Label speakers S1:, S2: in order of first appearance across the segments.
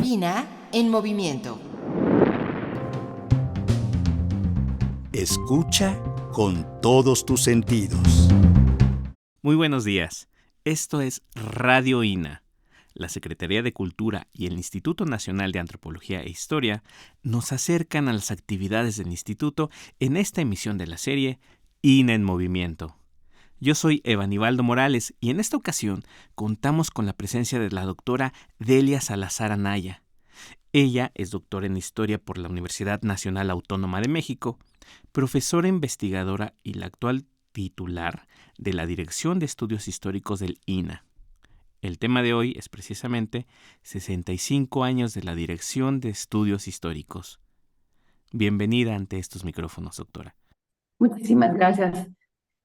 S1: INA en movimiento.
S2: Escucha con todos tus sentidos.
S3: Muy buenos días. Esto es Radio INA. La Secretaría de Cultura y el Instituto Nacional de Antropología e Historia nos acercan a las actividades del instituto en esta emisión de la serie INA en Movimiento. Yo soy Evanibaldo Morales y en esta ocasión contamos con la presencia de la doctora Delia Salazar Anaya. Ella es doctora en Historia por la Universidad Nacional Autónoma de México, profesora investigadora y la actual titular de la Dirección de Estudios Históricos del INA. El tema de hoy es precisamente 65 años de la Dirección de Estudios Históricos. Bienvenida ante estos micrófonos, doctora.
S4: Muchísimas gracias,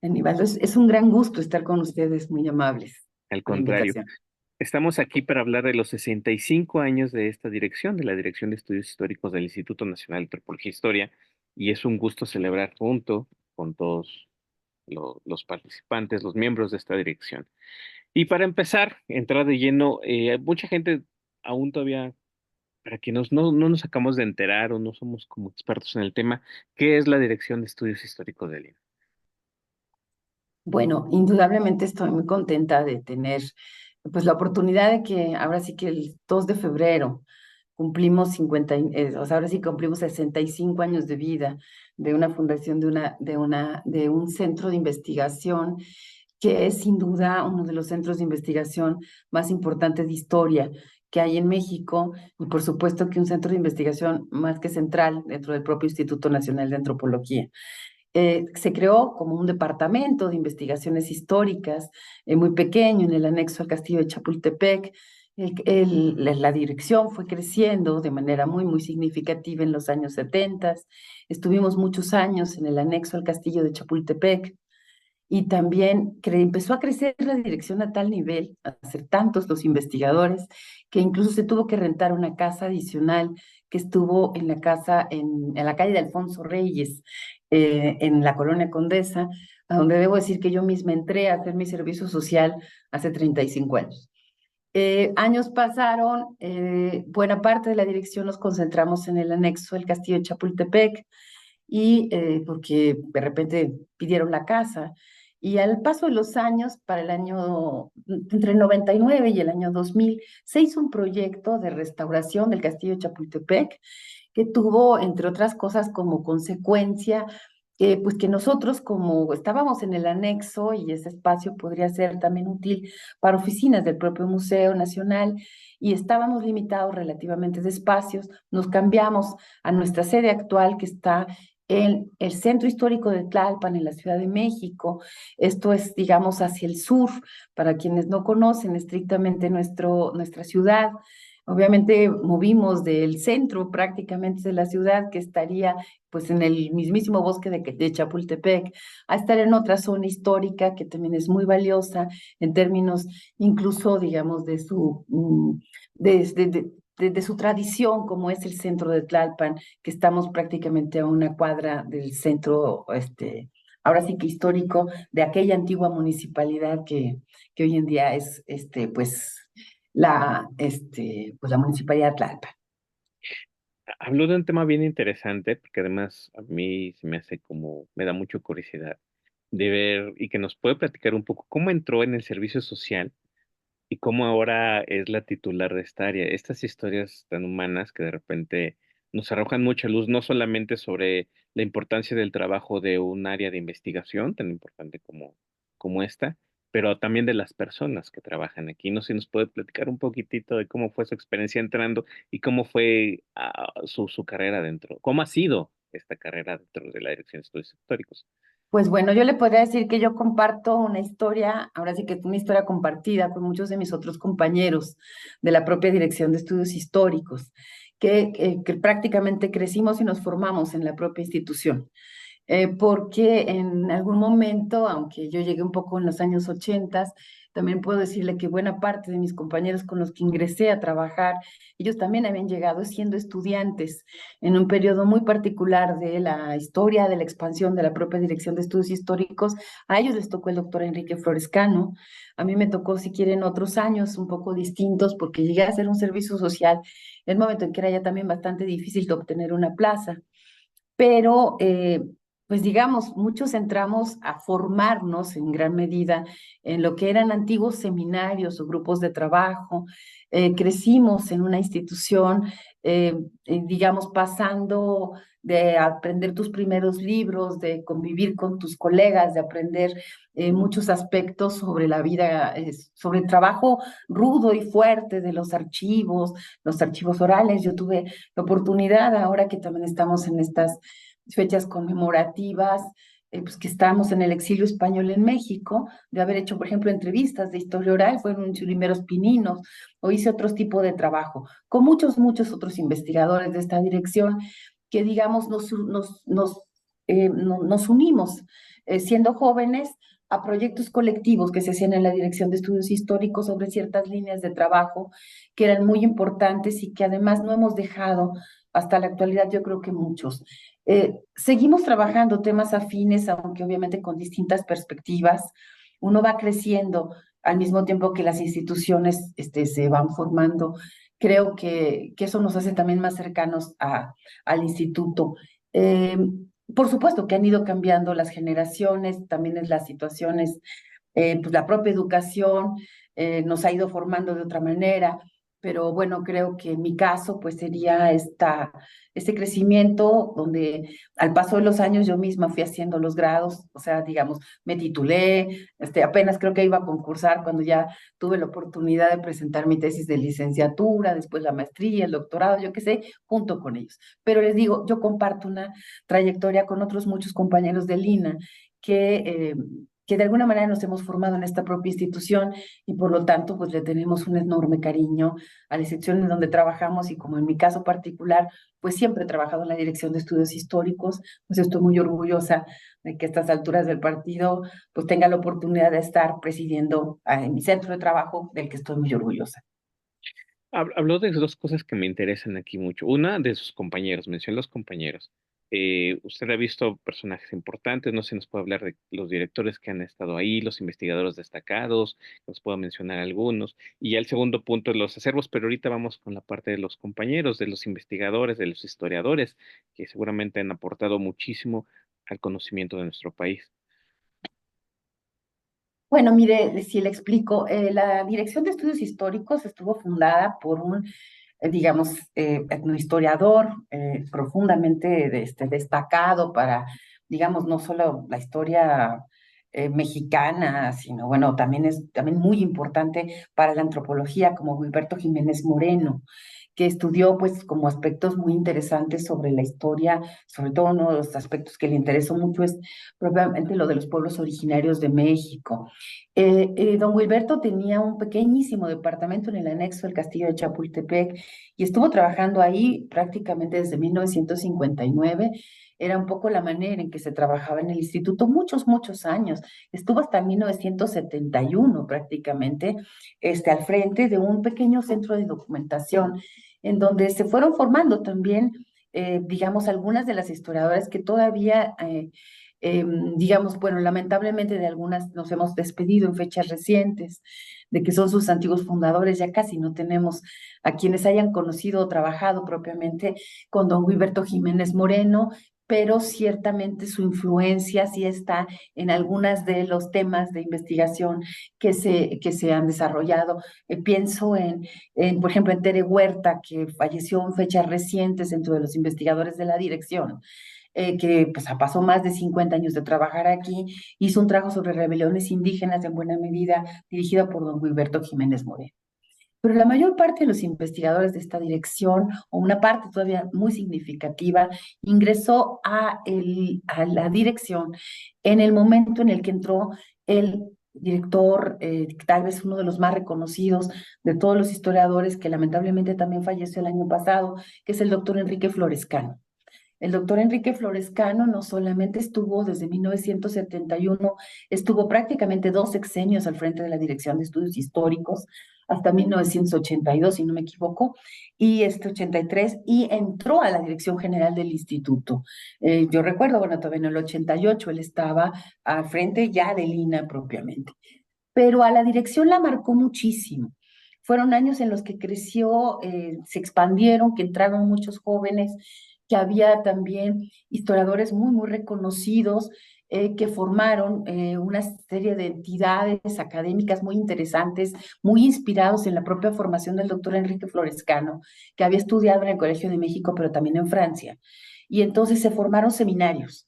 S4: Aníbal. Es un gran gusto estar con ustedes, muy amables.
S3: Al
S4: por la
S3: contrario,
S4: invitación.
S3: estamos aquí para hablar de los 65 años de esta dirección, de la Dirección de Estudios Históricos del Instituto Nacional de Antropología e Historia, y es un gusto celebrar junto con todos los participantes, los miembros de esta dirección. Y para empezar, entrar de lleno, mucha gente aún todavía, para que no nos acabamos de enterar o no somos como expertos en el tema, ¿qué es la Dirección de Estudios Históricos del INA?
S4: Bueno, indudablemente estoy muy contenta de tener pues la oportunidad de que ahora sí que el 2 de febrero cumplimos o sea, ahora sí cumplimos 65 años de vida de una fundación, de un centro de investigación que es sin duda uno de los centros de investigación más importantes de historia que hay en México, y por supuesto que un centro de investigación más que central dentro del propio Instituto Nacional de Antropología. Se creó como un departamento de investigaciones históricas muy pequeño en el anexo al castillo de Chapultepec. La dirección fue creciendo de manera muy significativa en los años 70. Estuvimos muchos años en el anexo al castillo de Chapultepec. Y también empezó a crecer la dirección a tal nivel, a ser tantos los investigadores, que incluso se tuvo que rentar una casa adicional que estuvo en la calle de Alfonso Reyes, en la Colonia Condesa, a donde debo decir que yo misma entré a hacer mi servicio social hace 35 años. Años pasaron, buena parte de la dirección nos concentramos en el anexo del castillo de Chapultepec, y porque de repente pidieron la casa. Y al paso de los años, para el año, entre el 99 y el año 2000, se hizo un proyecto de restauración del castillo de Chapultepec, que tuvo, entre otras cosas, como consecuencia, pues que nosotros, como estábamos en el anexo, y ese espacio podría ser también útil para oficinas del propio Museo Nacional, y estábamos limitados relativamente de espacios, nos cambiamos a nuestra sede actual, que está en el Centro Histórico de Tlalpan, en la Ciudad de México. Esto es, digamos, hacia el sur, para quienes no conocen estrictamente nuestra ciudad. Obviamente movimos del centro prácticamente de la ciudad, que estaría pues en el mismísimo bosque de Chapultepec, a estar en otra zona histórica que también es muy valiosa en términos incluso, digamos, de su tradición, como es el centro de Tlalpan, que estamos prácticamente a una cuadra del centro, ahora sí que histórico, de aquella antigua municipalidad que hoy en día es, pues la municipalidad de Tlalpan.
S3: Habló de un tema bien interesante, porque además a mí se me hace me da mucha curiosidad de ver y que nos puede platicar un poco cómo entró en el servicio social y cómo ahora es la titular de esta área. Estas historias tan humanas que de repente nos arrojan mucha luz, no solamente sobre la importancia del trabajo de un área de investigación tan importante como esta, pero también de las personas que trabajan aquí. No sé si nos puede platicar un poquitito de cómo fue su experiencia entrando y cómo fue su carrera dentro, cómo ha sido esta carrera dentro de la Dirección de Estudios Históricos.
S4: Pues bueno, yo le podría decir que yo comparto una historia, ahora sí que es una historia compartida con muchos de mis otros compañeros de la propia Dirección de Estudios Históricos, que prácticamente crecimos y nos formamos en la propia institución. Porque en algún momento, aunque yo llegué un poco en los años 80, también puedo decirle que buena parte de mis compañeros con los que ingresé a trabajar, ellos también habían llegado siendo estudiantes en un periodo muy particular de la historia, de la expansión de la propia Dirección de Estudios Históricos. A ellos les tocó el doctor Enrique Florescano. A mí me tocó, si quieren, otros años un poco distintos, porque llegué a hacer un servicio social en el momento en que era ya también bastante difícil de obtener una plaza. Pero, pues digamos, muchos entramos a formarnos en gran medida en lo que eran antiguos seminarios o grupos de trabajo. Crecimos en una institución, digamos, pasando de aprender tus primeros libros, de convivir con tus colegas, de aprender muchos aspectos sobre la vida, sobre el trabajo rudo y fuerte de los archivos orales. Yo tuve la oportunidad, ahora que también estamos en estas fechas conmemorativas, pues que estamos en el exilio español en México, de haber hecho, por ejemplo, entrevistas de historia oral, fueron mis primeros pininos, o hice otro tipo de trabajo, con muchos otros investigadores de esta dirección, que digamos nos unimos, siendo jóvenes, a proyectos colectivos que se hacían en la Dirección de Estudios Históricos sobre ciertas líneas de trabajo que eran muy importantes y que además no hemos dejado hasta la actualidad, yo creo que muchos. Seguimos trabajando temas afines, aunque obviamente con distintas perspectivas. Uno va creciendo al mismo tiempo que las instituciones se van formando. Creo que eso nos hace también más cercanos al instituto. Eh, por supuesto que han ido cambiando las generaciones, también es las situaciones, pues la propia educación nos ha ido formando de otra manera, pero bueno, creo que en mi caso pues sería este crecimiento donde al paso de los años yo misma fui haciendo los grados, o sea, digamos, me titulé, apenas creo que iba a concursar cuando ya tuve la oportunidad de presentar mi tesis de licenciatura, después la maestría, el doctorado, yo qué sé, junto con ellos. Pero les digo, yo comparto una trayectoria con otros muchos compañeros de Lina que de alguna manera nos hemos formado en esta propia institución y por lo tanto pues le tenemos un enorme cariño a la institución en donde trabajamos y como en mi caso particular pues siempre he trabajado en la Dirección de Estudios Históricos, pues estoy muy orgullosa de que a estas alturas del partido pues tenga la oportunidad de estar presidiendo en mi centro de trabajo del que estoy muy orgullosa.
S5: Habló de dos cosas que me interesan aquí mucho. Una, de sus compañeros, mencionó los compañeros. Usted ha visto personajes importantes, no sé, nos puede hablar de los directores que han estado ahí, los investigadores destacados, nos puedo mencionar algunos. Y ya el segundo punto es los acervos, pero ahorita vamos con la parte de los compañeros, de los investigadores, de los historiadores, que seguramente han aportado muchísimo al conocimiento de nuestro país.
S4: Bueno, mire, si le explico, la Dirección de Estudios Históricos estuvo fundada por un, digamos, etnohistoriador profundamente destacado para, digamos, no solo la historia mexicana, sino, bueno, también es también muy importante para la antropología, como Gilberto Jiménez Moreno, que estudió, pues, como aspectos muy interesantes sobre la historia, sobre todo uno de los aspectos que le interesó mucho es propiamente lo de los pueblos originarios de México. Don Wilberto tenía un pequeñísimo departamento en el anexo del castillo de Chapultepec y estuvo trabajando ahí prácticamente desde 1959. Era un poco la manera en que se trabajaba en el instituto muchos años. Estuvo hasta 1971 prácticamente al frente de un pequeño centro de documentación en donde se fueron formando también, digamos, algunas de las historiadoras que todavía digamos, bueno, lamentablemente de algunas nos hemos despedido en fechas recientes, de que son sus antiguos fundadores, ya casi no tenemos a quienes hayan conocido o trabajado propiamente con don Guiberto Jiménez Moreno, pero ciertamente su influencia sí está en algunos de los temas de investigación que se han desarrollado. Pienso por ejemplo, en Tere Huerta, que falleció en fechas recientes dentro de los investigadores de la dirección, que pues pasó más de 50 años de trabajar aquí, hizo un trabajo sobre rebeliones indígenas en buena medida dirigido por don Gilberto Jiménez Moreno. Pero la mayor parte de los investigadores de esta dirección, o una parte todavía muy significativa, ingresó a la dirección en el momento en el que entró el director, tal vez uno de los más reconocidos de todos los historiadores, que lamentablemente también falleció el año pasado, que es el doctor Enrique Florescano. El doctor Enrique Florescano no solamente estuvo desde 1971, estuvo prácticamente 2 sexenios al frente de la Dirección de Estudios Históricos hasta 1982, si no me equivoco, y 83, y entró a la Dirección General del Instituto. Yo recuerdo, bueno, todavía en el 88 él estaba al frente ya del INA propiamente, pero a la dirección la marcó muchísimo. Fueron años en los que creció, se expandieron, que entraron muchos jóvenes, que había también historiadores muy, muy reconocidos, que formaron una serie de entidades académicas muy interesantes, muy inspirados en la propia formación del doctor Enrique Florescano, que había estudiado en el Colegio de México, pero también en Francia. Y entonces se formaron seminarios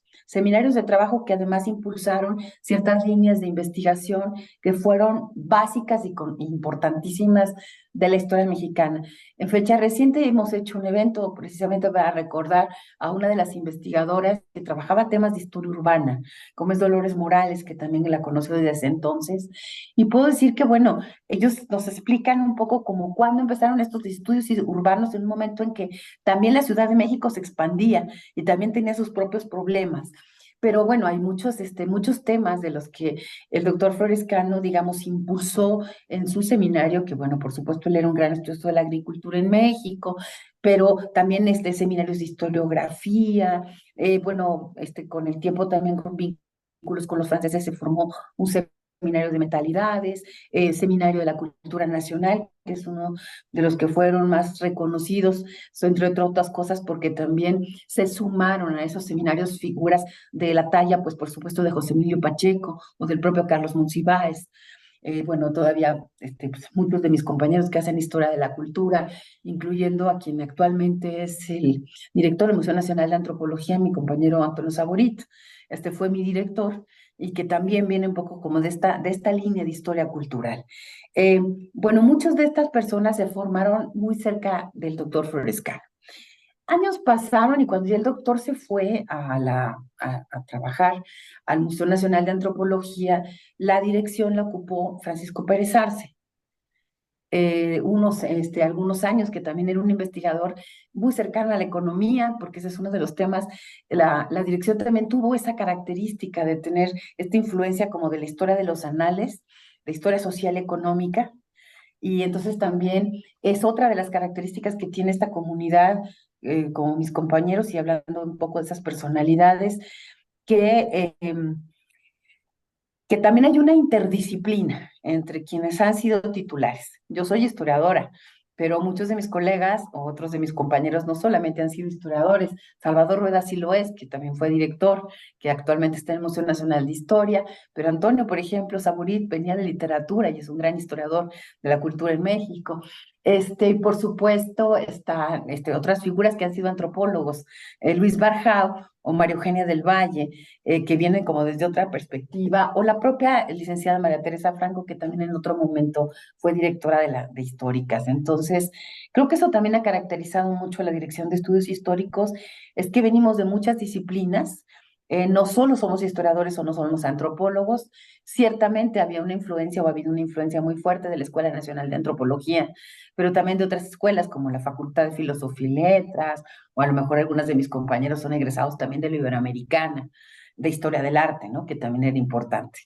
S4: de trabajo que además impulsaron ciertas líneas de investigación que fueron básicas y importantísimas de la historia mexicana. En fecha reciente hemos hecho un evento precisamente para recordar a una de las investigadoras que trabajaba temas de historia urbana, como es Dolores Morales, que también la conoció desde ese entonces. Y puedo decir que, bueno, ellos nos explican un poco como cuándo empezaron estos estudios urbanos en un momento en que también la Ciudad de México se expandía y también tenía sus propios problemas. Pero bueno, hay muchos temas de los que el doctor Florescano, digamos, impulsó en su seminario, que bueno, por supuesto, él era un gran estudioso de la agricultura en México, pero también seminarios de historiografía, bueno, con el tiempo también con vínculos con los franceses se formó un seminario de mentalidades, seminario de la cultura nacional, que es uno de los que fueron más reconocidos, entre otras cosas, porque también se sumaron a esos seminarios figuras de la talla, pues por supuesto, de José Emilio Pacheco o del propio Carlos Monsiváis. Bueno, todavía pues, muchos de mis compañeros que hacen historia de la cultura, incluyendo a quien actualmente es el director del Museo Nacional de Antropología, mi compañero Antonio Saborit. Este fue mi director y que también viene un poco como de esta línea de historia cultural. Bueno, muchas de estas personas se formaron muy cerca del doctor Florescano. Años pasaron y cuando ya el doctor se fue a trabajar al Museo Nacional de Antropología, la dirección la ocupó Francisco Pérez Arce. Algunos años, que también era un investigador muy cercano a la economía, porque ese es uno de los temas. La dirección también tuvo esa característica de tener esta influencia como de la historia de los anales, de historia social y económica, y entonces también es otra de las características que tiene esta comunidad, como mis compañeros, y hablando un poco de esas personalidades, que que también hay una interdisciplina entre quienes han sido titulares. Yo soy historiadora, pero muchos de mis colegas o otros de mis compañeros no solamente han sido historiadores. Salvador Rueda sí lo es, que también fue director, que actualmente está en el Museo Nacional de Historia, pero Antonio, por ejemplo, Saburit, venía de literatura y es un gran historiador de la cultura en México. Y por supuesto, están otras figuras que han sido antropólogos, Luis Barjao o María Eugenia del Valle, que vienen como desde otra perspectiva, o la propia licenciada María Teresa Franco, que también en otro momento fue directora de Históricas. Entonces, creo que eso también ha caracterizado mucho a la Dirección de Estudios Históricos, es que venimos de muchas disciplinas, no solo somos historiadores o no somos antropólogos, ciertamente había una influencia o ha habido una influencia muy fuerte de la Escuela Nacional de Antropología, pero también de otras escuelas como la Facultad de Filosofía y Letras, o a lo mejor algunas de mis compañeros son egresados también de la Iberoamericana, de Historia del Arte, ¿no? Que también era importante.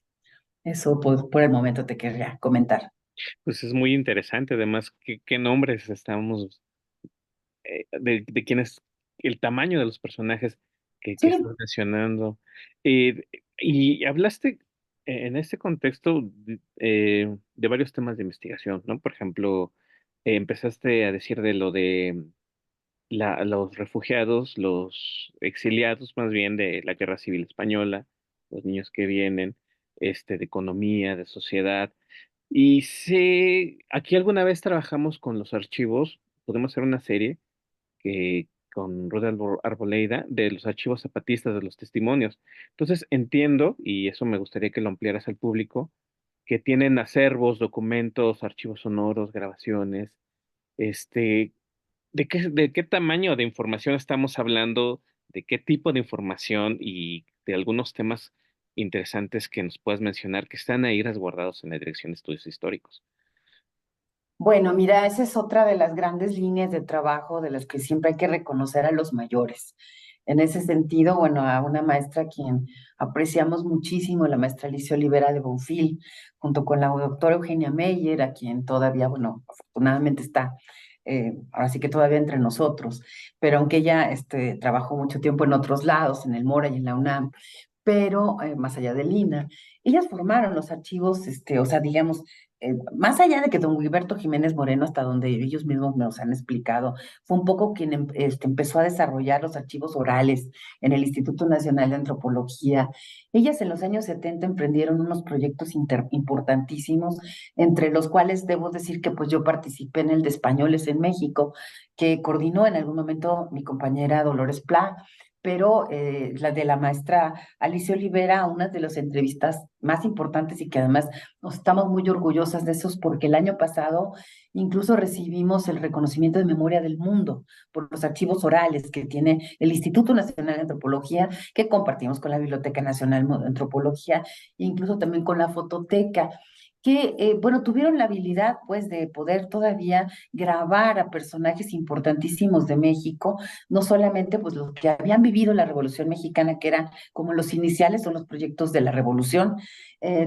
S4: Eso, pues, por el momento te querría comentar.
S5: Pues es muy interesante, además, qué nombres estamos, de quién es el tamaño de los personajes que
S4: Sí,
S5: estás mencionando. Eh, y hablaste en este contexto de varios temas de investigación, ¿no? Por ejemplo, empezaste a decir de lo de los refugiados, los exiliados más bien de la Guerra Civil Española, los niños que vienen, de economía, de sociedad. Y sé, aquí alguna vez trabajamos con los archivos, podemos hacer una serie que con Ruth Arboleda de los archivos zapatistas de los testimonios. Entonces entiendo, y eso me gustaría que lo ampliaras al público, que tienen acervos, documentos, archivos sonoros, grabaciones, este, ¿de qué tamaño de información estamos hablando? ¿De qué tipo de información y de algunos temas interesantes que nos puedas mencionar que están ahí resguardados en la Dirección de Estudios Históricos?
S4: bueno, mira, esa es otra de las grandes líneas de trabajo de las que siempre hay que reconocer a los mayores. En ese sentido, bueno, a una maestra a quien apreciamos muchísimo, la maestra Alicia Olivera de Bonfil, junto con la doctora Eugenia Meyer, a quien todavía, bueno, afortunadamente está, ahora sí que todavía entre nosotros, pero aunque ella trabajó mucho tiempo en otros lados, en el Mora y en la UNAM, pero más allá de Lina, ellas formaron los archivos, o sea, digamos, más allá de que don Gilberto Jiménez Moreno, hasta donde ellos mismos nos han explicado, fue un poco quien empezó a desarrollar los archivos orales en el Instituto Nacional de Antropología. Ellas en los años 70 emprendieron unos proyectos importantísimos, entre los cuales debo decir que pues yo participé en el de Españoles en México, que coordinó en algún momento mi compañera Dolores Pla, pero la de la maestra Alicia Olivera, una de las entrevistas más importantes y que además nos estamos muy orgullosas de esos porque el año pasado incluso recibimos el reconocimiento de Memoria del Mundo por los archivos orales que tiene el Instituto Nacional de Antropología, que compartimos con la Biblioteca Nacional de Antropología, e incluso también con la Fototeca, que, bueno, tuvieron la habilidad, pues, de poder todavía grabar a personajes importantísimos de México, no solamente, pues, los que habían vivido la Revolución Mexicana, que eran como los iniciales, son los proyectos de la Revolución,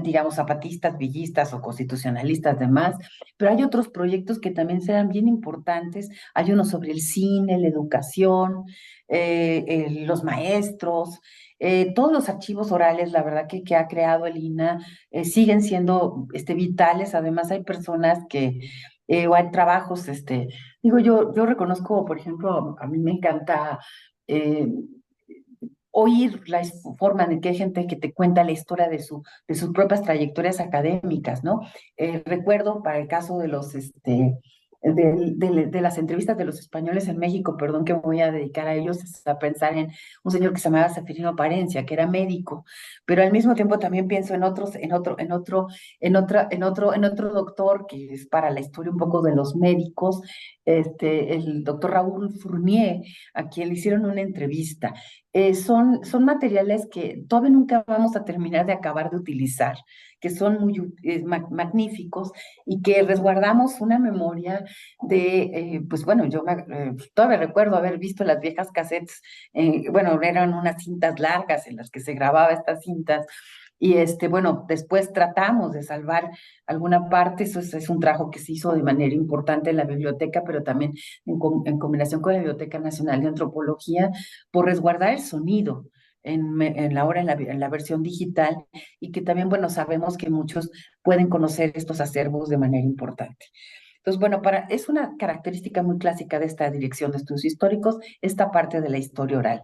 S4: digamos, zapatistas, villistas o constitucionalistas, demás, pero hay otros proyectos que también serán bien importantes, hay uno sobre el cine, la educación, los maestros, todos los archivos orales, la verdad que ha creado el INAH siguen siendo vitales. Además, hay personas que, o hay trabajos, digo, yo reconozco, por ejemplo, a mí me encanta eh, oír la forma en que hay gente que te cuenta la historia de sus propias trayectorias académicas, ¿no? Recuerdo para el caso de los, de las entrevistas de los españoles en México, perdón que me voy a dedicar a ellos, es a pensar en un señor que se llamaba Zefirino Parencia, que era médico, pero al mismo tiempo también pienso en otros, en otro doctor que es para la historia un poco de los médicos, el doctor Raúl Fournier, a quien le hicieron una entrevista. Son materiales que todavía nunca vamos a terminar de acabar de utilizar, que son muy magníficos y que resguardamos una memoria de, pues bueno, yo todavía recuerdo haber visto las viejas cassettes, bueno, eran unas cintas largas en las que se grababa estas cintas. Y bueno, después tratamos de salvar alguna parte, eso es un trabajo que se hizo de manera importante en la biblioteca, pero también en combinación con la Biblioteca Nacional de Antropología, por resguardar el sonido en la versión digital, y que también, bueno, sabemos que muchos pueden conocer estos acervos de manera importante. Entonces, bueno, es una característica muy clásica de esta Dirección de Estudios Históricos, esta parte de la historia oral.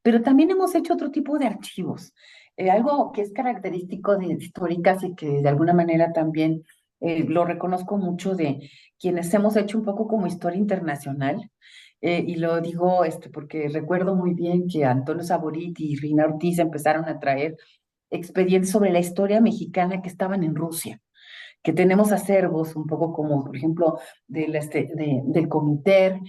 S4: Pero también hemos hecho otro tipo de archivos, algo que es característico de históricas y que de alguna manera también lo reconozco mucho de quienes hemos hecho un poco como historia internacional. Y lo digo porque recuerdo muy bien que Antonio Saborit y Rina Ortiz empezaron a traer expedientes sobre la historia mexicana que estaban en Rusia, que tenemos acervos un poco como, por ejemplo, del Comiter,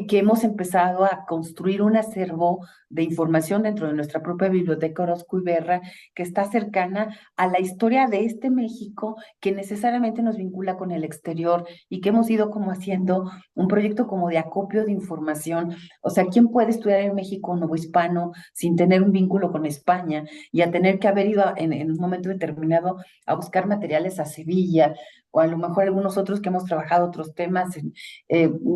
S4: que hemos empezado a construir un acervo de información dentro de nuestra propia biblioteca Orozco y Berra, que está cercana a la historia de este México, que necesariamente nos vincula con el exterior y que hemos ido como haciendo un proyecto como de acopio de información. O sea, ¿quién puede estudiar en México novohispano sin tener un vínculo con España y a tener que haber ido en un momento determinado a buscar materiales a Sevilla, o a lo mejor algunos otros que hemos trabajado otros temas,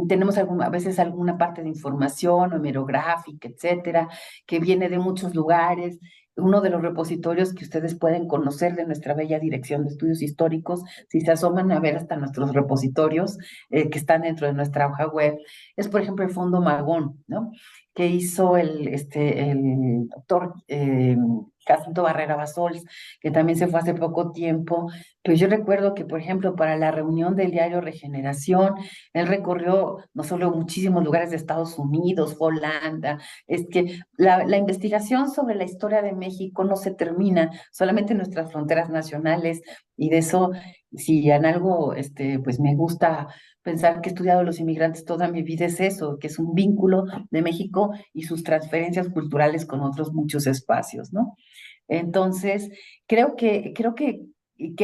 S4: tenemos a veces alguna parte de información hemerográfica, etcétera, que viene de muchos lugares. Uno de los repositorios que ustedes pueden conocer de nuestra bella Dirección de Estudios Históricos, si se asoman a ver hasta nuestros repositorios que están dentro de nuestra hoja web, es por ejemplo el Fondo Magón, ¿no? Que hizo el doctor Jacinto Barrera Basols, que también se fue hace poco tiempo. Pero yo recuerdo que, por ejemplo, para la reunión del diario Regeneración, él recorrió no solo muchísimos lugares de Estados Unidos, Holanda. Es que la investigación sobre la historia de México no se termina solamente en nuestras fronteras nacionales, y de eso, si en algo, pues me gusta pensar que he estudiado a los inmigrantes toda mi vida, es eso, que es un vínculo de México y sus transferencias culturales con otros muchos espacios, ¿no? Entonces, creo que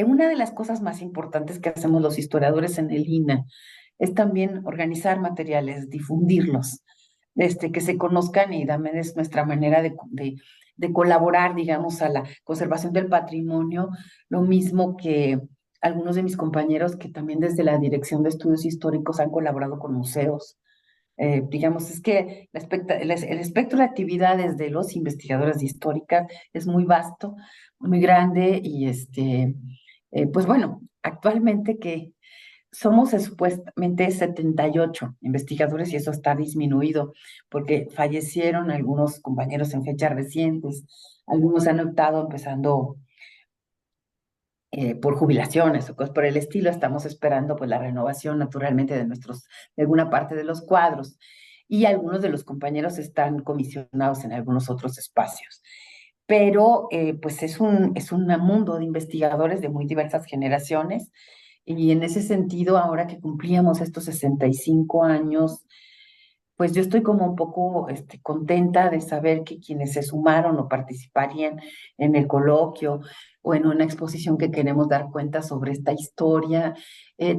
S4: una de las cosas más importantes que hacemos los historiadores en el INAH es también organizar materiales, difundirlos. que se conozcan y también es nuestra manera de colaborar, digamos, a la conservación del patrimonio, lo mismo que algunos de mis compañeros que también desde la Dirección de Estudios Históricos han colaborado con museos. Digamos, es que el espectro de actividades de los investigadores de históricas es muy vasto, muy grande y pues bueno, actualmente que somos supuestamente 78 investigadores y eso está disminuido porque fallecieron algunos compañeros en fechas recientes, algunos han optado empezando por jubilaciones o cosas por el estilo. Estamos esperando pues la renovación naturalmente de alguna parte de los cuadros y algunos de los compañeros están comisionados en algunos otros espacios. Pero pues es un mundo de investigadores de muy diversas generaciones y en ese sentido, ahora que cumplíamos estos 65 años, pues yo estoy como un poco contenta de saber que quienes se sumaron o participarían en el coloquio o en una exposición que queremos dar cuenta sobre esta historia,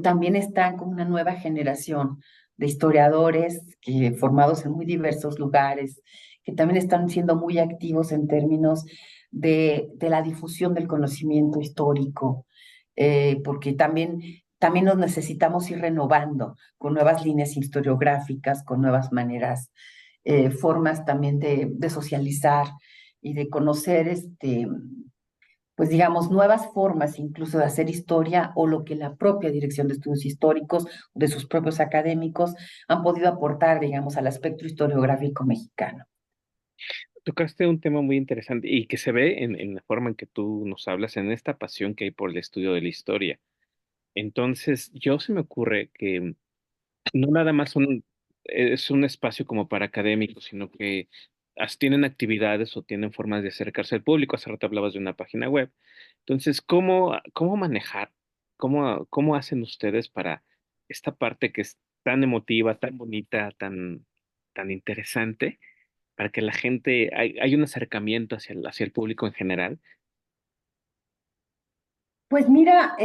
S4: también están como una nueva generación de historiadores formados en muy diversos lugares, que también están siendo muy activos en términos de la difusión del conocimiento histórico, porque también nos necesitamos ir renovando con nuevas líneas historiográficas, con nuevas maneras, formas también de socializar y de conocer, pues digamos, nuevas formas incluso de hacer historia o lo que la propia Dirección de Estudios Históricos, de sus propios académicos, han podido aportar, digamos, al aspecto historiográfico mexicano.
S5: Tocaste un tema muy interesante y que se ve en la forma en que tú nos hablas, en esta pasión que hay por el estudio de la historia. Entonces, yo se me ocurre que no nada más es un espacio como para académicos, sino que tienen actividades o tienen formas de acercarse al público. Hace rato hablabas de una página web. Entonces, ¿cómo manejar? ¿Cómo hacen ustedes para esta parte que es tan emotiva, tan bonita, tan interesante, para que la gente, hay un acercamiento hacia el público en general?
S4: Pues mira,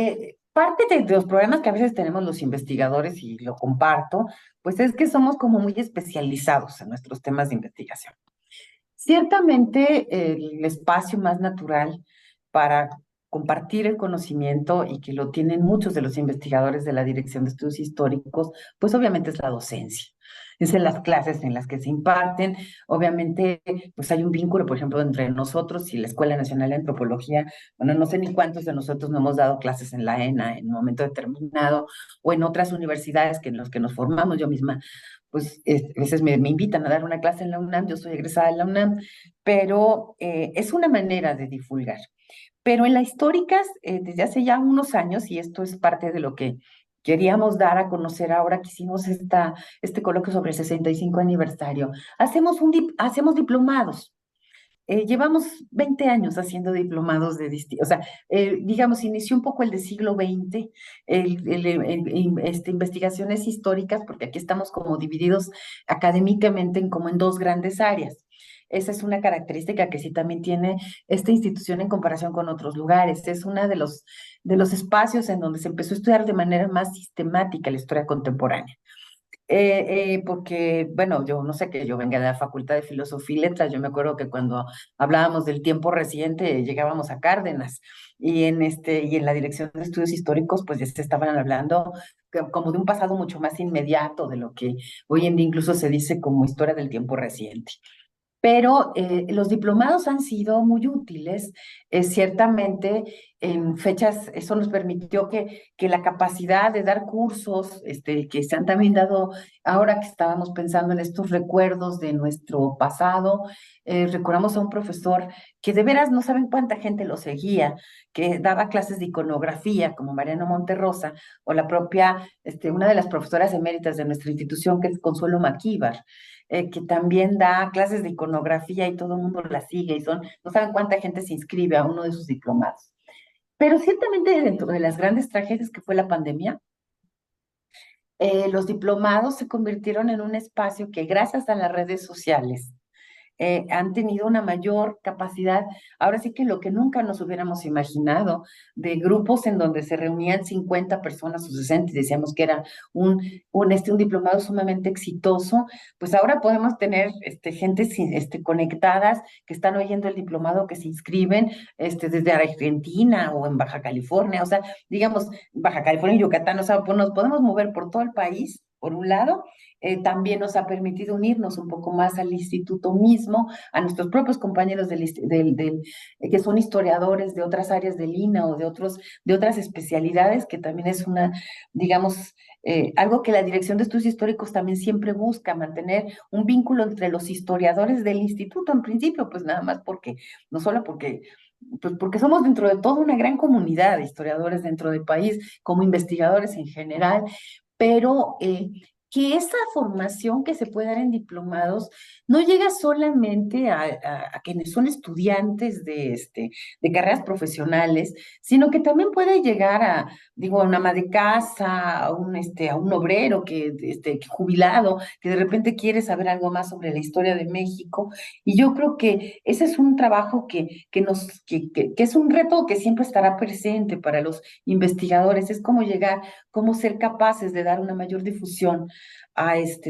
S4: parte de los problemas que a veces tenemos los investigadores, y lo comparto, pues es que somos como muy especializados en nuestros temas de investigación. Ciertamente, el espacio más natural para compartir el conocimiento y que lo tienen muchos de los investigadores de la Dirección de Estudios Históricos, pues obviamente es la docencia. Es en las clases en las que se imparten. Obviamente, pues hay un vínculo, por ejemplo, entre nosotros y la Escuela Nacional de Antropología. Bueno, no sé ni cuántos de nosotros no hemos dado clases en la ENA en un momento determinado o en otras universidades en las que nos formamos. Yo misma pues a veces me invitan a dar una clase en la UNAM, yo soy egresada de la UNAM, pero es una manera de divulgar. Pero en las históricas, desde hace ya unos años, y esto es parte de lo que queríamos dar a conocer ahora que hicimos este coloquio sobre el 65 aniversario, hacemos diplomados. Llevamos 20 años haciendo diplomados o sea, digamos, inició un poco el de siglo XX, investigaciones históricas, porque aquí estamos como divididos académicamente como en dos grandes áreas. Esa es una característica que sí también tiene esta institución en comparación con otros lugares. Es uno de los espacios en donde se empezó a estudiar de manera más sistemática la historia contemporánea. Porque, bueno, yo no sé que yo venga de la Facultad de Filosofía y Letras, yo me acuerdo que cuando hablábamos del tiempo reciente llegábamos a Cárdenas y en la Dirección de Estudios Históricos pues ya se estaban hablando como de un pasado mucho más inmediato de lo que hoy en día incluso se dice como historia del tiempo reciente. Pero los diplomados han sido muy útiles, ciertamente en fechas, eso nos permitió que la capacidad de dar cursos, que se han también dado ahora que estábamos pensando en estos recuerdos de nuestro pasado, recordamos a un profesor que de veras no saben cuánta gente lo seguía, que daba clases de iconografía, como Mariano Monterrosa, o la propia, una de las profesoras eméritas de nuestra institución, que es Consuelo Maquíbar, que también da clases de iconografía y todo el mundo la sigue y no saben cuánta gente se inscribe a uno de sus diplomados. Pero ciertamente dentro de las grandes tragedias que fue la pandemia, los diplomados se convirtieron en un espacio que gracias a las redes sociales han tenido una mayor capacidad, ahora sí que lo que nunca nos hubiéramos imaginado, de grupos en donde se reunían 50 personas o 60 y decíamos que era un diplomado sumamente exitoso, pues ahora podemos tener gente conectadas que están oyendo el diplomado, que se inscriben desde Argentina o en Baja California, o sea, digamos, Baja California y Yucatán, o sea, pues nos podemos mover por todo el país, por un lado. También nos ha permitido unirnos un poco más al instituto mismo, a nuestros propios compañeros que son historiadores de otras áreas del INA o de otras especialidades, que también es digamos, algo que la Dirección de Estudios Históricos también siempre busca, mantener un vínculo entre los historiadores del instituto, en principio, pues nada más no solo pues porque somos dentro de toda una gran comunidad de historiadores dentro del país, como investigadores en general, pero que esa formación que se puede dar en diplomados no llega solamente a quienes son estudiantes de carreras profesionales, sino que también puede llegar digo, a una ama de casa, a un obrero jubilado, que de repente quiere saber algo más sobre la historia de México. Y yo creo que ese es un trabajo que es un reto que siempre estará presente para los investigadores, es cómo ser capaces de dar una mayor difusión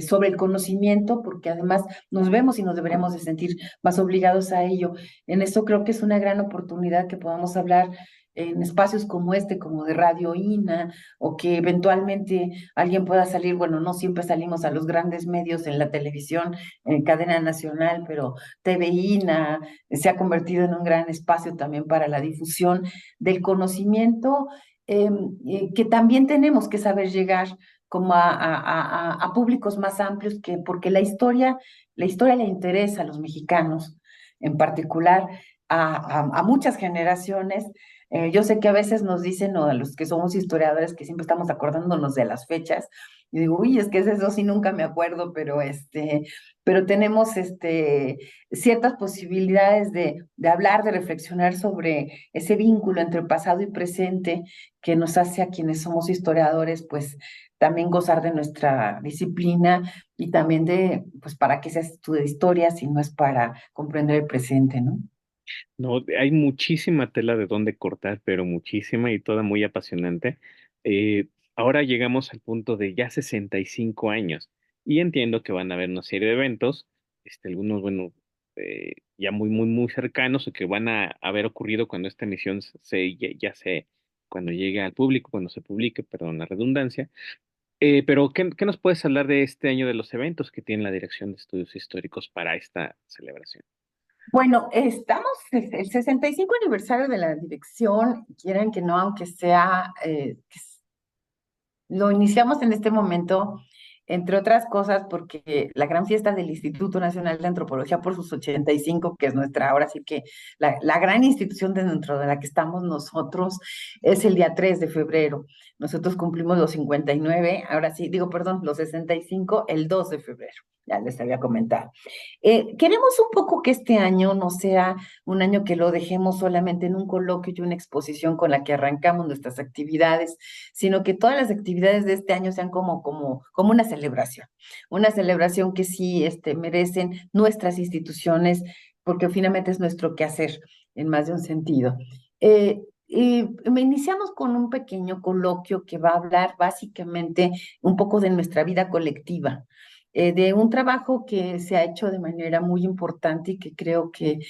S4: sobre el conocimiento, porque además nos vemos y nos deberíamos de sentir más obligados a ello. En eso creo que es una gran oportunidad que podamos hablar en espacios como como de Radio INA, o que eventualmente alguien pueda salir, bueno, no siempre salimos a los grandes medios en la televisión, en cadena nacional, pero TV INA se ha convertido en un gran espacio también para la difusión del conocimiento, que también tenemos que saber llegar como a públicos más amplios, porque la historia le interesa a los mexicanos, en particular a muchas generaciones. Yo sé que a veces nos dicen, o a los que somos historiadores, que siempre estamos acordándonos de las fechas, y digo, uy, es que es eso sí nunca me acuerdo, pero tenemos ciertas posibilidades de hablar, de reflexionar sobre ese vínculo entre pasado y presente, que nos hace a quienes somos historiadores, pues también gozar de nuestra disciplina, y también pues para qué se estudia historia si no es para comprender el presente, ¿no?
S5: No, hay muchísima tela de dónde cortar, pero muchísima y toda muy apasionante. Eh, Ahora llegamos al punto de ya 65 años y entiendo que van a haber una serie de eventos, algunos, bueno, ya muy, muy, muy cercanos o que van a haber ocurrido cuando esta emisión cuando llegue al público, cuando se publique, perdón la redundancia. Pero, ¿qué nos puedes hablar de este año de los eventos que tiene la Dirección de Estudios Históricos para esta celebración?
S4: Bueno, estamos el 65 aniversario de la dirección, quieren que no, aunque sea, lo iniciamos en este momento, entre otras cosas, porque la gran fiesta del Instituto Nacional de Antropología por sus 85, que es nuestra, ahora sí que la gran institución dentro de la que estamos nosotros, es el día 3 de febrero. Nosotros cumplimos los 59, ahora sí, digo, perdón, los 65, el 2 de febrero. Ya les había comentado. Queremos un poco que este año no sea un año que lo dejemos solamente en un coloquio y una exposición con la que arrancamos nuestras actividades, sino que todas las actividades de este año sean como una celebración que sí merecen nuestras instituciones, porque finalmente es nuestro quehacer en más de un sentido. Iniciamos con un pequeño coloquio que va a hablar básicamente un poco de nuestra vida colectiva, de un trabajo que se ha hecho de manera muy importante y que creo que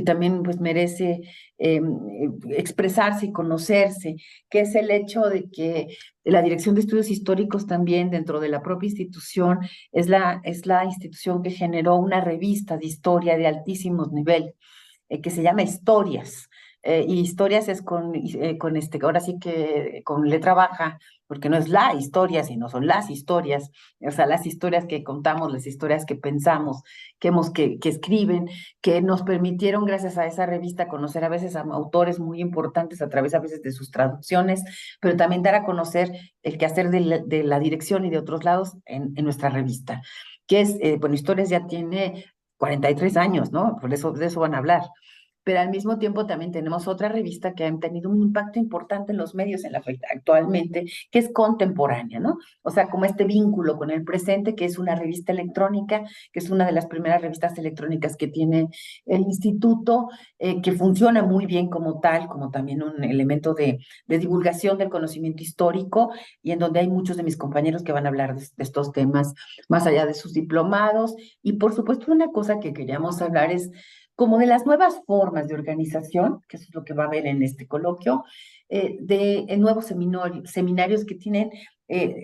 S4: también pues merece expresarse y conocerse, que es el hecho de que la Dirección de Estudios Históricos también, dentro de la propia institución, es la institución que generó una revista de historia de altísimo nivel, que se llama Historias. Y historias es ahora sí que con letra baja, porque no es la historia, sino son las historias, o sea, las historias que contamos, las historias que pensamos, que escriben, que nos permitieron, gracias a esa revista, conocer a veces a autores muy importantes a través a veces de sus traducciones, pero también dar a conocer el quehacer de la dirección y de otros lados en nuestra revista, que es, bueno, Historias ya tiene 43 años, ¿no? Por eso, de eso van a hablar. pero al mismo tiempo también tenemos otra revista que ha tenido un impacto importante en los medios en la actualmente, que es Contemporánea, ¿no? O sea, como este vínculo con el presente, que es una revista electrónica, que es una de las primeras revistas electrónicas que tiene el instituto, que funciona muy bien como tal, como también un elemento de divulgación del conocimiento histórico, y en donde hay muchos de mis compañeros que van a hablar de estos temas más allá de sus diplomados. Y por supuesto, una cosa que queríamos hablar es como de las nuevas formas de organización, que eso es lo que va a haber en este coloquio, de nuevos seminarios que tienen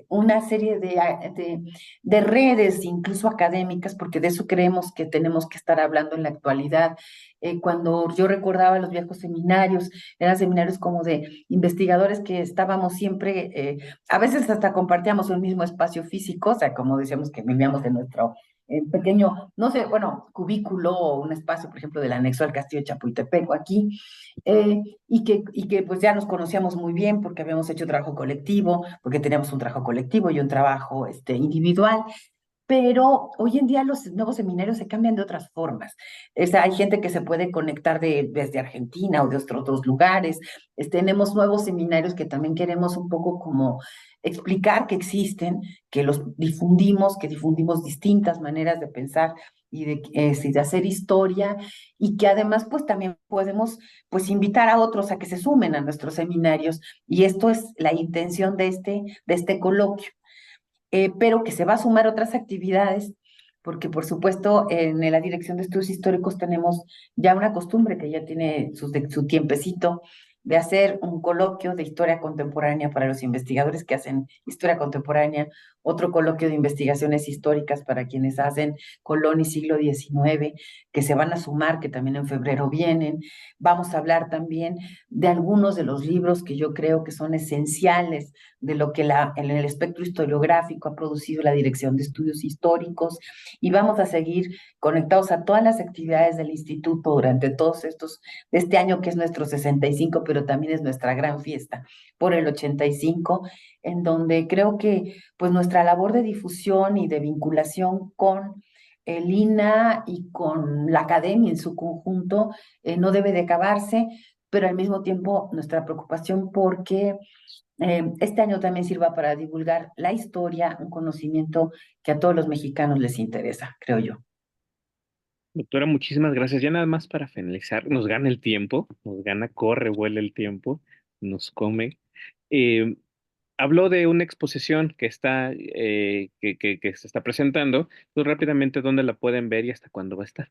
S4: una serie de redes, incluso académicas, porque de eso creemos que tenemos que estar hablando en la actualidad. Cuando yo recordaba los viejos seminarios, eran seminarios como de investigadores que estábamos siempre, a veces hasta compartíamos un mismo espacio físico, o sea, como decíamos que vivíamos en nuestro pequeño, no sé, bueno, cubículo o un espacio, por ejemplo, del anexo al Castillo de Chapultepec o aquí, y que pues ya nos conocíamos muy bien porque habíamos hecho trabajo colectivo, porque teníamos un trabajo colectivo y un trabajo individual. Pero hoy en día los nuevos seminarios se cambian de otras formas. Hay gente que se puede conectar desde Argentina o de otros lugares. Tenemos nuevos seminarios que también queremos un poco como explicar que existen, que que difundimos distintas maneras de pensar y de hacer historia, y que además pues también podemos pues invitar a otros a que se sumen a nuestros seminarios, y esto es la intención de este coloquio. Pero que se va a sumar otras actividades, porque por supuesto en la Dirección de Estudios Históricos tenemos ya una costumbre que ya tiene su tiempecito, de hacer un coloquio de historia contemporánea para los investigadores que hacen historia contemporánea, otro coloquio de investigaciones históricas para quienes hacen Colón y siglo XIX, que se van a sumar, que también en febrero vienen. Vamos a hablar también de algunos de los libros que yo creo que son esenciales de lo que en el espectro historiográfico ha producido la Dirección de Estudios Históricos, y vamos a seguir conectados a todas las actividades del instituto durante todos de este año, que es nuestro 65, pero también es nuestra gran fiesta por el 85, en donde creo que pues nuestra labor de difusión y de vinculación con el INA y con la academia en su conjunto no debe de acabarse, pero al mismo tiempo nuestra preocupación porque este año también sirva para divulgar la historia, un conocimiento que a todos los mexicanos les interesa, creo yo.
S5: Doctora, muchísimas gracias. Ya nada más para finalizar, nos gana el tiempo, nos gana, corre, vuela el tiempo, nos come. Eh, Habló de una exposición que está, que se está presentando. Pues rápidamente, ¿dónde la pueden ver y hasta cuándo va a estar?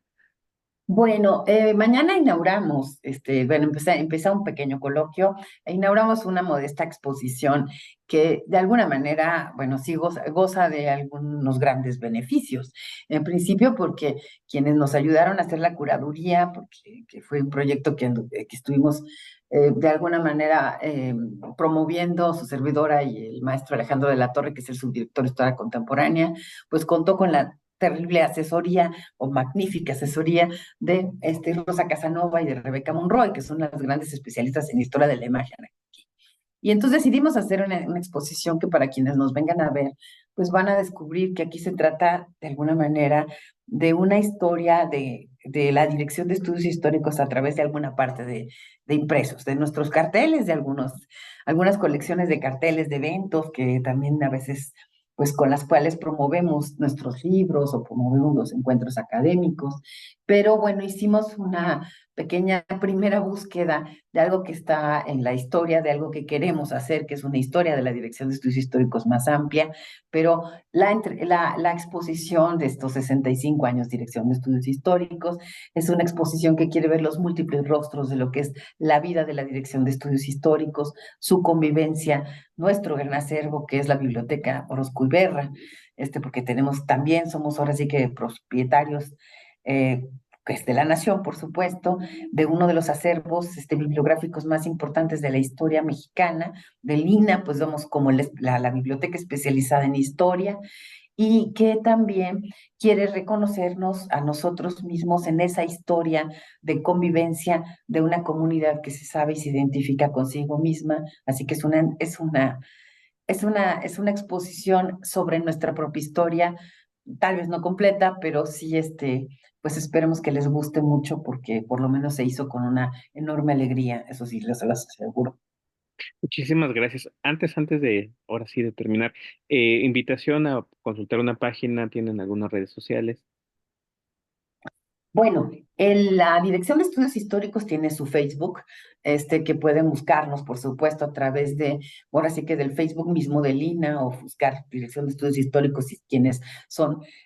S4: Bueno, mañana inauguramos, bueno, empezó un pequeño coloquio, inauguramos una modesta exposición que de alguna manera, bueno, sí goza de algunos grandes beneficios. En principio porque quienes nos ayudaron a hacer la curaduría, porque que fue un proyecto que estuvimos de alguna manera promoviendo su servidora y el maestro Alejandro de la Torre, que es el subdirector de Historia Contemporánea, pues contó con la terrible asesoría o magnífica asesoría de Rosa Casanova y de Rebeca Monroy, que son las grandes especialistas en historia de la imagen aquí. Y entonces decidimos hacer una exposición que para quienes nos vengan a ver, pues van a descubrir que aquí se trata de alguna manera de una historia de la Dirección de Estudios Históricos a través de alguna parte de impresos, de nuestros carteles, de algunas colecciones de carteles de eventos que también a veces pues con las cuales promovemos nuestros libros o promovemos los encuentros académicos. Pero bueno, hicimos una pequeña primera búsqueda de algo que está en la historia, de algo que queremos hacer, que es una historia de la Dirección de Estudios Históricos más amplia, pero la exposición de estos 65 años Dirección de Estudios Históricos es una exposición que quiere ver los múltiples rostros de lo que es la vida de la Dirección de Estudios Históricos, su convivencia, nuestro gran acervo, que es la Biblioteca Orozco Iberra, porque somos ahora sí que propietarios pues de la nación, por supuesto, de uno de los acervos bibliográficos más importantes de la historia mexicana, del INA, pues vamos como la biblioteca especializada en historia, y que también quiere reconocernos a nosotros mismos en esa historia de convivencia de una comunidad que se sabe y se identifica consigo misma. Así que es una exposición sobre nuestra propia historia, tal vez no completa, pero sí, pues esperemos que les guste mucho porque por lo menos se hizo con una enorme alegría, eso sí, les lo aseguro.
S5: Muchísimas gracias. Antes de, ahora sí, de terminar, invitación a consultar una página, ¿tienen algunas redes sociales?
S4: Bueno, la Dirección de Estudios Históricos tiene su Facebook, que pueden buscarnos, por supuesto, a través de, ahora sí que del Facebook mismo del INA, o buscar Dirección de Estudios Históricos y quienes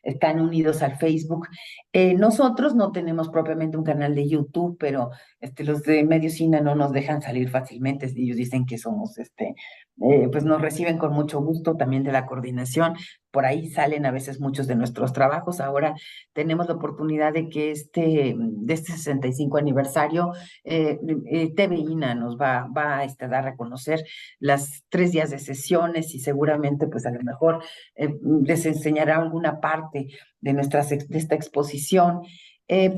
S4: están unidos al Facebook. Nosotros no tenemos propiamente un canal de YouTube, pero los de Medios INA no nos dejan salir fácilmente. Ellos dicen que somos, pues nos reciben con mucho gusto también de la coordinación. Por ahí salen a veces muchos de nuestros trabajos. Ahora tenemos la oportunidad de que de este 65 aniversario, TV INA nos va a dar a conocer las 3 días de sesiones y seguramente pues a lo mejor les enseñará alguna parte de esta exposición.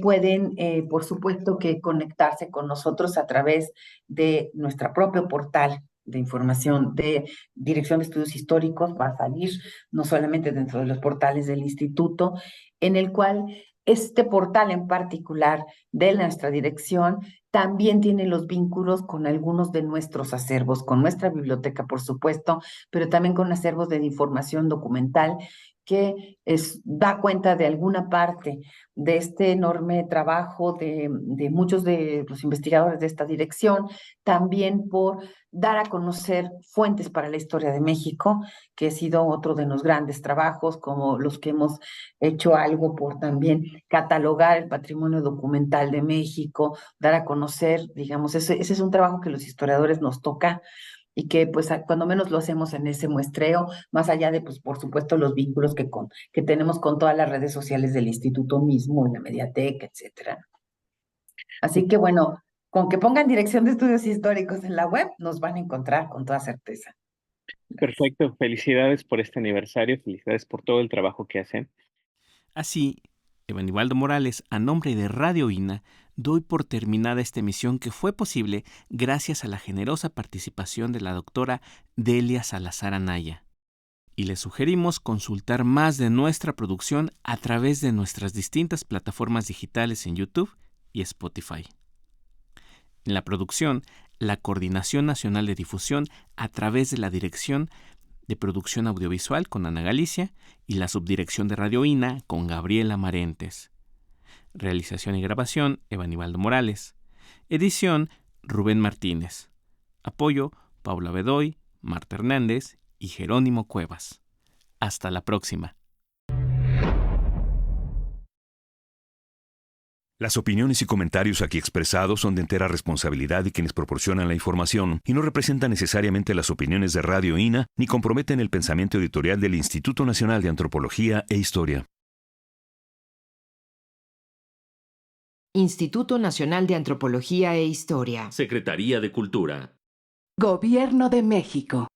S4: Pueden, por supuesto, que conectarse con nosotros a través de nuestro propio portal de información de Dirección de Estudios Históricos. Va a salir no solamente dentro de los portales del instituto, en el cual este portal en particular de nuestra dirección también tiene los vínculos con algunos de nuestros acervos, con nuestra biblioteca, por supuesto, pero también con acervos de información documental que da cuenta de alguna parte de este enorme trabajo de muchos de los investigadores de esta dirección, también por dar a conocer fuentes para la historia de México, que ha sido otro de los grandes trabajos, como los que hemos hecho algo por también catalogar el patrimonio documental de México, dar a conocer, digamos, ese es un trabajo que los historiadores nos toca y que pues cuando menos lo hacemos en ese muestreo, más allá de pues por supuesto los vínculos que tenemos con todas las redes sociales del instituto mismo, en la mediateca, etcétera. Así que bueno, con que pongan Dirección de Estudios Históricos en la web, nos van a encontrar con toda certeza. Gracias.
S5: Perfecto, felicidades por este aniversario, felicidades por todo el trabajo que hacen.
S3: Así, Evanibaldo Morales, a nombre de Radio INA, doy por terminada esta emisión que fue posible gracias a la generosa participación de la doctora Delia Salazar Anaya. Y le sugerimos consultar más de nuestra producción a través de nuestras distintas plataformas digitales en YouTube y Spotify. En la producción, la Coordinación Nacional de Difusión a través de la Dirección de Producción Audiovisual con Ana Galicia y la Subdirección de Radio INA con Gabriela Marentes. Realización y grabación, Evanibaldo Morales. Edición, Rubén Martínez. Apoyo, Paula Bedoy, Marta Hernández y Jerónimo Cuevas. Hasta la próxima.
S6: Las opiniones y comentarios aquí expresados son de entera responsabilidad de quienes proporcionan la información y no representan necesariamente las opiniones de Radio INA ni comprometen el pensamiento editorial del Instituto Nacional de Antropología e Historia.
S1: Instituto Nacional de Antropología e Historia.
S7: Secretaría de Cultura.
S8: Gobierno de México.